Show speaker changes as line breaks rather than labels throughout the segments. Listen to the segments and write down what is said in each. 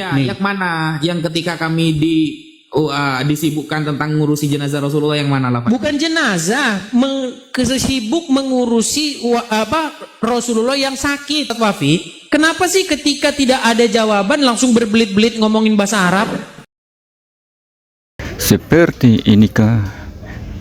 Ya, yang mana? Yang ketika kami disibukkan tentang ngurusi jenazah Rasulullah yang mana lah Pak?
Bukan jenazah, sibuk mengurusi Rasulullah yang sakit, Wafi. Kenapa sih ketika tidak ada jawaban langsung berbelit-belit ngomongin bahasa Arab?
Seperti inikah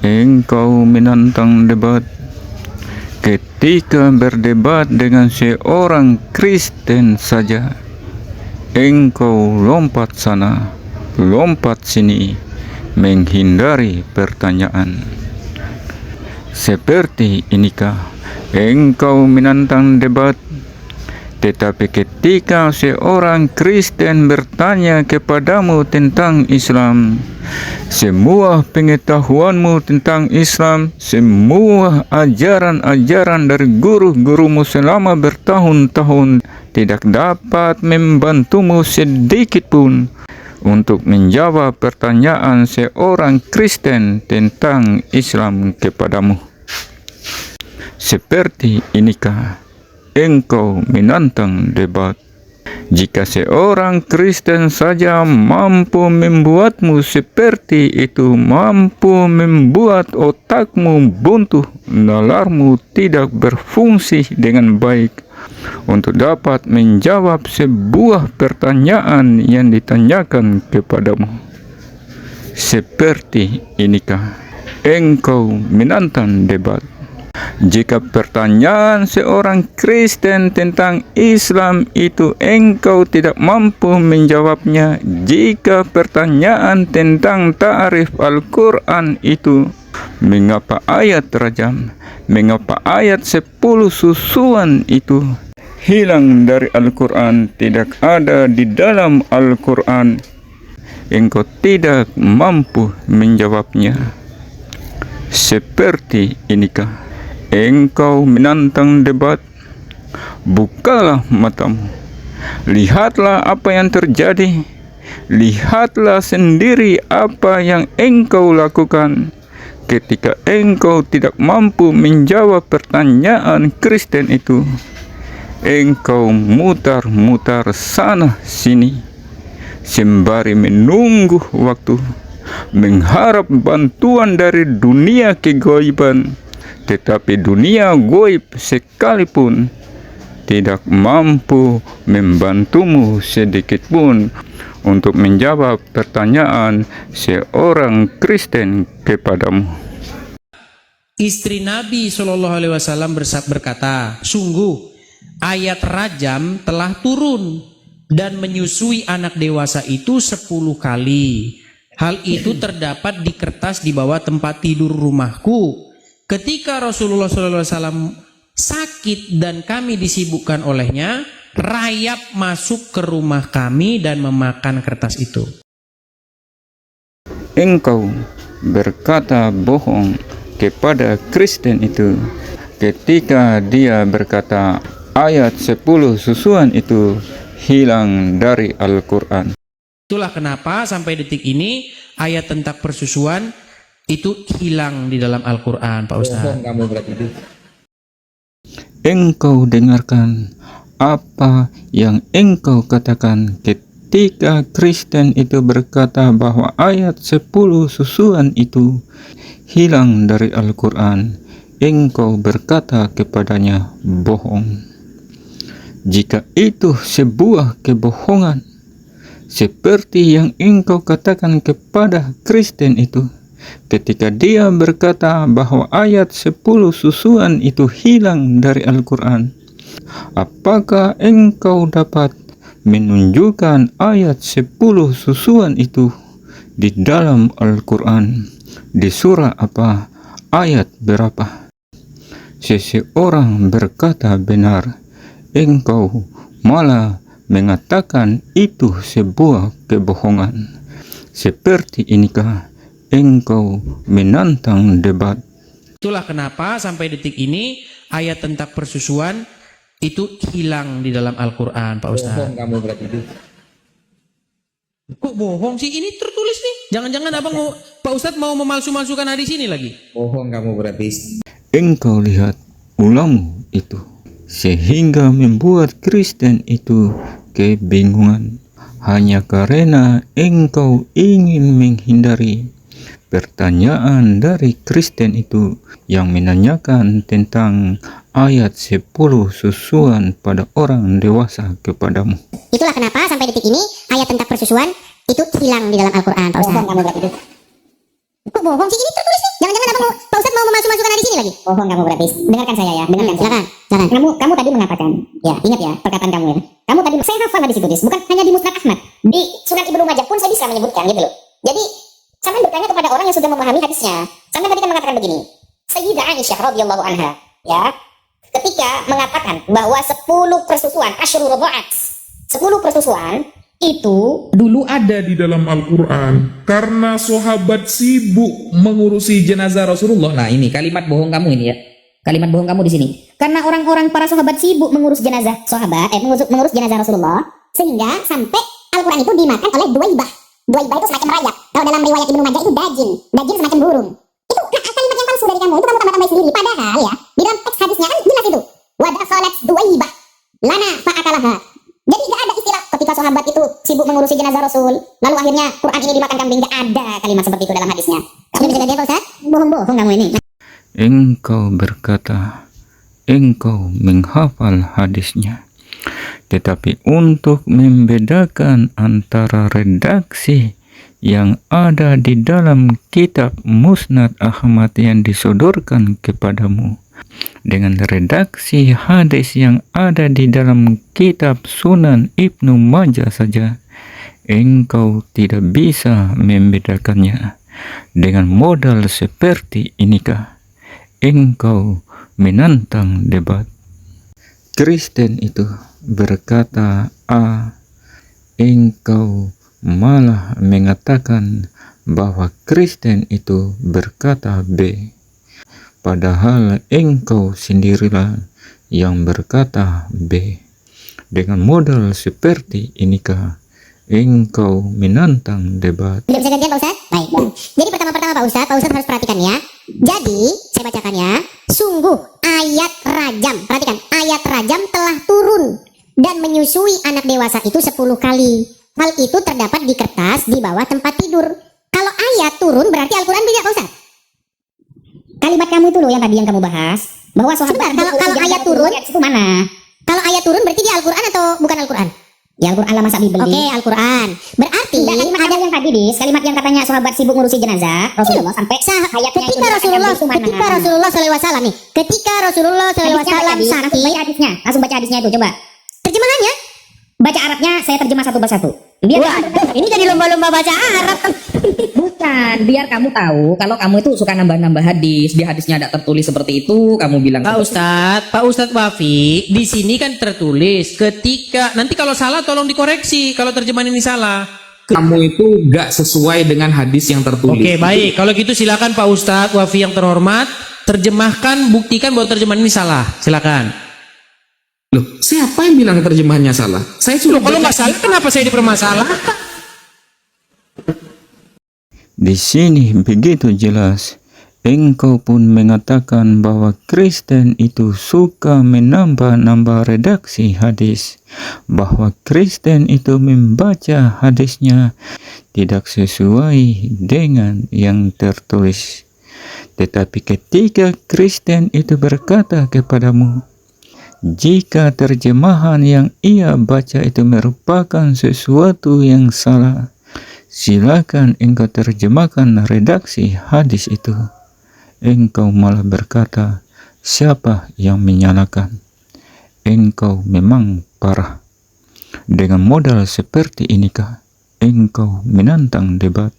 engkau menantang debat ketika berdebat dengan seorang Kristen saja? Engkau lompat sana, lompat sini, menghindari pertanyaan. Seperti inikah engkau menantang debat, tetapi ketika seorang Kristen bertanya kepadamu tentang Islam, semua pengetahuanmu tentang Islam, semua ajaran-ajaran dari guru-gurumu selama bertahun-tahun tidak dapat membantumu sedikit pun untuk menjawab pertanyaan seorang Kristen tentang Islam kepadamu. Seperti inikah engkau menantang debat? Jika seorang Kristen saja mampu membuatmu seperti itu, mampu membuat otakmu buntu, nalarmu tidak berfungsi dengan baik untuk dapat menjawab sebuah pertanyaan yang ditanyakan kepadamu. Seperti inikah engkau menantang debat? Jika pertanyaan seorang Kristen tentang Islam itu engkau tidak mampu menjawabnya, jika pertanyaan tentang ta'rif Al-Quran itu, mengapa ayat rajam, mengapa ayat 10 susuan itu hilang dari Al-Quran, tidak ada di dalam Al-Quran, engkau tidak mampu menjawabnya. Seperti inikah engkau menantang debat? Bukalah matamu, lihatlah apa yang terjadi, lihatlah sendiri apa yang engkau lakukan ketika engkau tidak mampu menjawab pertanyaan Kristen itu. Engkau mutar-mutar sana sini sembari menunggu waktu, mengharap bantuan dari dunia kegaiban, tetapi dunia gaib sekalipun tidak mampu membantumu sedikit pun untuk menjawab pertanyaan seorang Kristen kepadamu.
Istri Nabi SAW berkata, sungguh ayat rajam telah turun dan menyusui anak dewasa itu 10 kali. Hal itu terdapat di kertas di bawah tempat tidur rumahku. Ketika Rasulullah SAW sakit dan kami disibukkan olehnya, rayap masuk ke rumah kami dan memakan kertas itu.
Engkau berkata bohong kepada Kristen itu ketika dia berkata ayat 10 susuan itu hilang dari Al-Quran.
Itulah kenapa sampai detik ini ayat tentang persusuan itu hilang di dalam Al-Quran, Pak Ustaz.
Kamu berarti itu.
Engkau dengarkan apa yang engkau katakan ketika Kristen itu berkata bahwa ayat 10 susuan itu hilang dari Al-Quran. Engkau berkata kepadanya bohong. Jika itu sebuah kebohongan seperti yang engkau katakan kepada Kristen itu ketika dia berkata bahwa ayat 10 susuan itu hilang dari Al-Quran, apakah engkau dapat menunjukkan ayat 10 susuan itu di dalam Al-Quran? Di surah apa? Ayat berapa? Seseorang berkata benar, engkau malah mengatakan itu sebuah kebohongan. Seperti inikah engkau menantang debat?
Itulah kenapa sampai detik ini ayat tentang persusuan itu hilang di dalam Al-Quran, Pak Ustaz.
Bohong kamu berarti itu.
Kok bohong sih? Ini tertulis nih. Jangan-jangan abang mau, Pak Ustaz mau memalsu-malsukan hadis ini lagi.
Bohong kamu berarti.
Engkau lihat ulangmu itu sehingga membuat Kristen itu kebingungan. hanya karena engkau ingin menghindari pertanyaan dari Kristen itu yang menanyakan tentang ayat 10 susuan pada orang dewasa kepadamu.
Itulah kenapa sampai detik ini ayat tentang persusuan itu hilang di dalam Al-Quran, Pak Ustaz. Bohong kamu berarti itu. Kok bohong sih? Ini tertulis nih. Jangan-jangan apa Pak Ustaz mau memasuk-masukkan di sini lagi? Bohong kamu berarti. Dengarkan saya ya, dengarkan. Silakan. Kamu tadi mengatakan, ya ingat ya perkataan kamu ya. Kamu tadi, saya hafal hadis itu, bukan hanya di Musnad Ahmad, di Sunan Ibnu Majah pun saya bisa menyebutkan gitu loh. Jadi sampai bertanya kepada orang yang sudah memahami hadisnya. Sampai tadi kan mengatakan begini, Sayyidah Aisyah radhiyallahu anha, ya, ketika mengatakan bahwa 10 persusuan, asyru radha'at, 10 persusuan itu
dulu ada di dalam Al-Quran karena sahabat sibuk mengurusi jenazah Rasulullah.
Nah, ini kalimat bohong kamu ini ya. Kalimat bohong kamu di sini.
karena orang-orang para sahabat sibuk mengurus jenazah mengurus jenazah Rasulullah, sehingga sampai Al-Quran itu dimakan oleh Duwaibah. Duwaibah itu semacam rayap. Kalau dalam riwayat Ibnu Majah itu dajin semacam burung. Itu kalimat yang palsu dari kamu, itu kamu tambah-tambah sendiri. Padahal ya, di dalam teks hadisnya kan jelas itu. Wadakhalat Duwaibah lana fa'akalaha. Jadi gak ada istilah ketika sahabat itu sibuk mengurusi jenazah Rasul, lalu akhirnya Quran ini dimakan kambing. Gak ada kalimat seperti itu dalam hadisnya. Kamu bisa jadi apa, Ustaz? Bohong-bohong kamu ini.
Engkau berkata, engkau menghafal hadisnya. Tetapi untuk membedakan antara redaksi yang ada di dalam kitab Musnad Ahmad yang disodorkan kepadamu dengan redaksi hadis yang ada di dalam kitab Sunan Ibnu Majah saja, engkau tidak bisa membedakannya. Dengan modal seperti inikah engkau menantang debat? Kristen itu berkata A, engkau malah mengatakan bahwa Kristen itu berkata B, padahal engkau sendirilah yang berkata B. Dengan modal seperti inikah engkau menantang debat?
Tidak bisa gantian, Pak Ustaz? Baik. Jadi pertama-tama Pak Ustaz harus perhatikan ya. Jadi saya bacakan ya. Sungguh ayat rajam, perhatikan, ayat rajam telah turun dan menyusui anak dewasa itu 10 kali. Hal itu terdapat di kertas di bawah tempat tidur. Kalau ayat turun berarti Al-Quran beda, Pak Ustaz. Kalimat kamu itu loh yang tadi yang kamu bahas, bahwa sahabat kalau ayat turun itu mana? Kalau ayat turun berarti dia Al-Quran atau bukan Al-Quran? Ya Al-Quran lah, masa Bibel. Oke, Al-Quran. Berarti kalimat ada yang tadi, kalimat yang katanya sahabat sibuk ngurusi jenazah Rasulullah sampai ayatnya ketika Rasulullah SAW nih. Ketika Rasulullah SAW sakit, hadisnya, langsung baca hadisnya itu, coba. Terjemahannya, baca Arabnya, saya terjemah satu persatu. Biar ini jadi lomba-lomba baca Arab.
Bukan, biar kamu tahu kalau kamu itu suka nambah-nambah hadis, di hadisnya ada tertulis seperti itu, kamu bilang
Pak Ustadz Wafi, di sini kan tertulis ketika, nanti kalau salah tolong dikoreksi kalau terjemahan ini salah.
kamu itu gak sesuai dengan hadis yang tertulis.
Oke, baik. Kalau gitu silakan Pak Ustadz Wafi yang terhormat, terjemahkan, buktikan bahwa terjemahan ini salah. Silakan.
Loh, siapa yang bilang terjemahannya salah? Saya sudah
Kalau nggak salah, kenapa saya dipermasalahkan?
Di sini begitu jelas, engkau pun mengatakan bahwa Kristen itu suka menambah-nambah redaksi hadis, bahwa Kristen itu membaca hadisnya tidak sesuai dengan yang tertulis. Tetapi ketika Kristen itu berkata kepadamu, jika terjemahan yang ia baca itu merupakan sesuatu yang salah, silakan engkau terjemahkan redaksi hadis itu. Engkau malah berkata, siapa yang menyalahkan? Engkau memang parah. Dengan modal seperti inikah engkau menantang debat?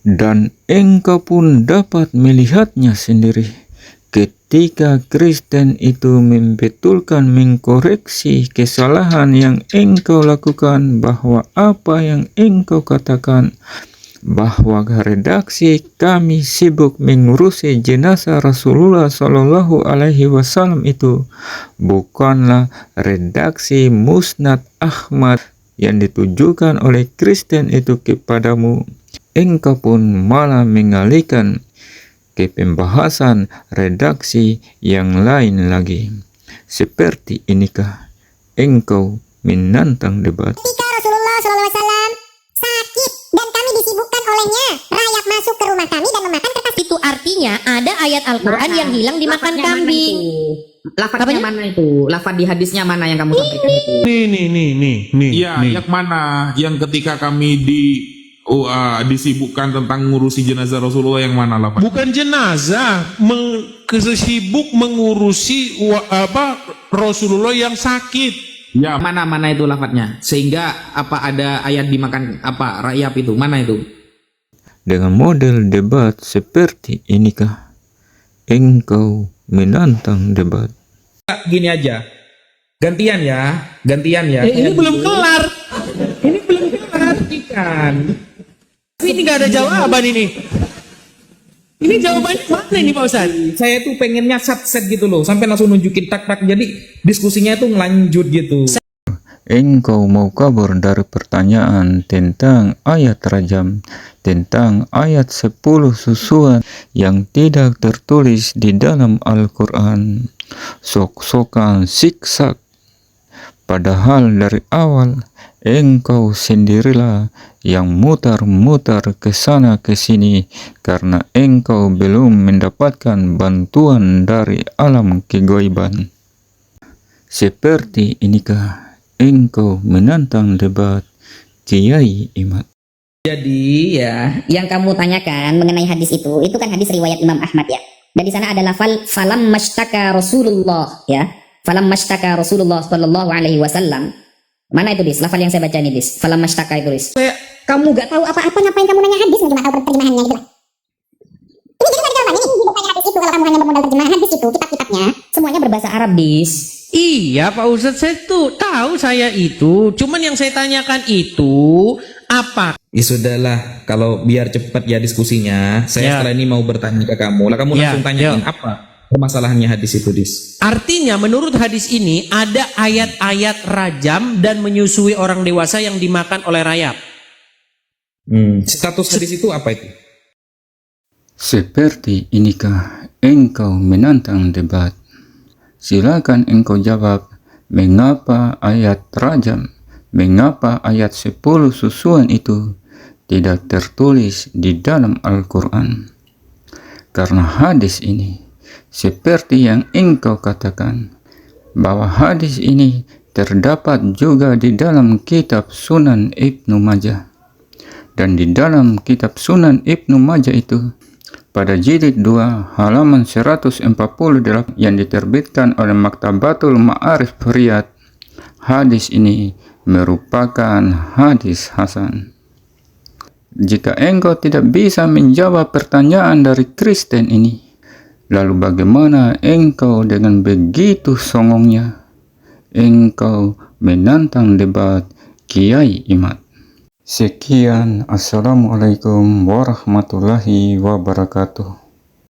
Dan engkau pun dapat melihatnya sendiri. Ketika Kristen itu membetulkan, mengkoreksi kesalahan yang engkau lakukan, bahwa apa yang engkau katakan, bahwa redaksi kami sibuk mengurusi jenazah Rasulullah Shallallahu Alaihi Wasallam itu bukanlah redaksi Musnad Ahmad yang ditujukan oleh Kristen itu kepadamu, engkau pun malah mengalihkan ke pembahasan redaksi yang lain lagi. Seperti inikah engkau menantang debat?
Ketika Rasulullah Rasulullah SAW sakit dan kami disibukkan olehnya. Rayap masuk ke rumah kami dan memakan kertas.
Itu artinya ada ayat Al-Quran yang hilang dimakan
Lafadznya mana
kambing.
itu? Lafadznya mana itu? Lafad di hadisnya mana yang kamu sampaikan itu?
Nih.
Iya, yang mana? Yang ketika kami disibukkan tentang ngurusi jenazah Rasulullah, yang mana lah Pak?
Bukan jenazah, sibuk mengurusi Rasulullah yang sakit.
Ya,
Mana itu lafadznya? Sehingga apa ada ayat dimakan apa rayap itu? Mana itu?
Dengan model debat seperti inikah engkau menantang debat?
Gini aja. Gantian ya.
Ini belum kelar. Ikan. Ini nggak ada jawaban ini. Ini jawabannya mana ini Pak Ustadz?
Saya tuh pengennya set gitu loh, sampai langsung nunjukin tak. Jadi diskusinya itu ngelanjut gitu.
Engkau mau kabur dari pertanyaan tentang ayat rajam, tentang ayat 10 susuan yang tidak tertulis di dalam Al-Quran. Sok-sokan siksak. Padahal dari awal engkau sendirilah yang mutar-mutar ke sana ke sini karena engkau belum mendapatkan bantuan dari alam kegaiban. Seperti inikah engkau menantang debat Kiai Imad?
Jadi ya, yang kamu tanyakan mengenai hadis itu kan hadis riwayat Imam Ahmad ya. Dan di sana ada lafal falam mashtaka Rasulullah ya. Falam mashtaka Rasulullah sallallahu alaihi wasallam. Mana itu Dis? Lafal yang saya baca ini Dis. Falam mashtaka itu Dis.
Kamu gak tahu apa-apa, ngapain kamu nanya hadis? Cuma tahu terjemahannya gitu lah. Ini jadi jawabannya nih, bukannya hadis itu. Kalau kamu hanya bermodal terjemahan hadis itu, kitab-kitabnya
Semuanya berbahasa Arab Dis.
Iya Pak Ustadz, saya tuh tahu saya itu. Cuman yang saya tanyakan itu apa?
Ya sudahlah, kalau biar cepat ya diskusinya, saya
Ya.
setelah ini mau bertanya ke kamu. Lah kamu
Ya,
langsung tanyain
ya.
apa permasalahannya hadis itu, Dis?
Artinya menurut hadis ini ada ayat-ayat rajam dan menyusui orang dewasa yang dimakan oleh rayap.
Status hadis itu apa itu?
Seperti inikah engkau menantang debat? Silakan engkau jawab, mengapa ayat rajam, mengapa ayat 10 susuan itu tidak tertulis di dalam Al-Quran? Karena hadis ini, seperti yang engkau katakan, bahwa hadis ini terdapat juga di dalam kitab Sunan Ibnu Majah. Dan di dalam kitab Sunan Ibnu Majah itu, pada jilid 2 halaman 148 yang diterbitkan oleh Maktabatul Ma'arif Riyadh, hadis ini merupakan hadis hasan. Jika engkau tidak bisa menjawab pertanyaan dari Kristen ini, lalu bagaimana engkau dengan begitu songongnya engkau menantang debat Kiai Imad? Sekian, Assalamualaikum warahmatullahi wabarakatuh.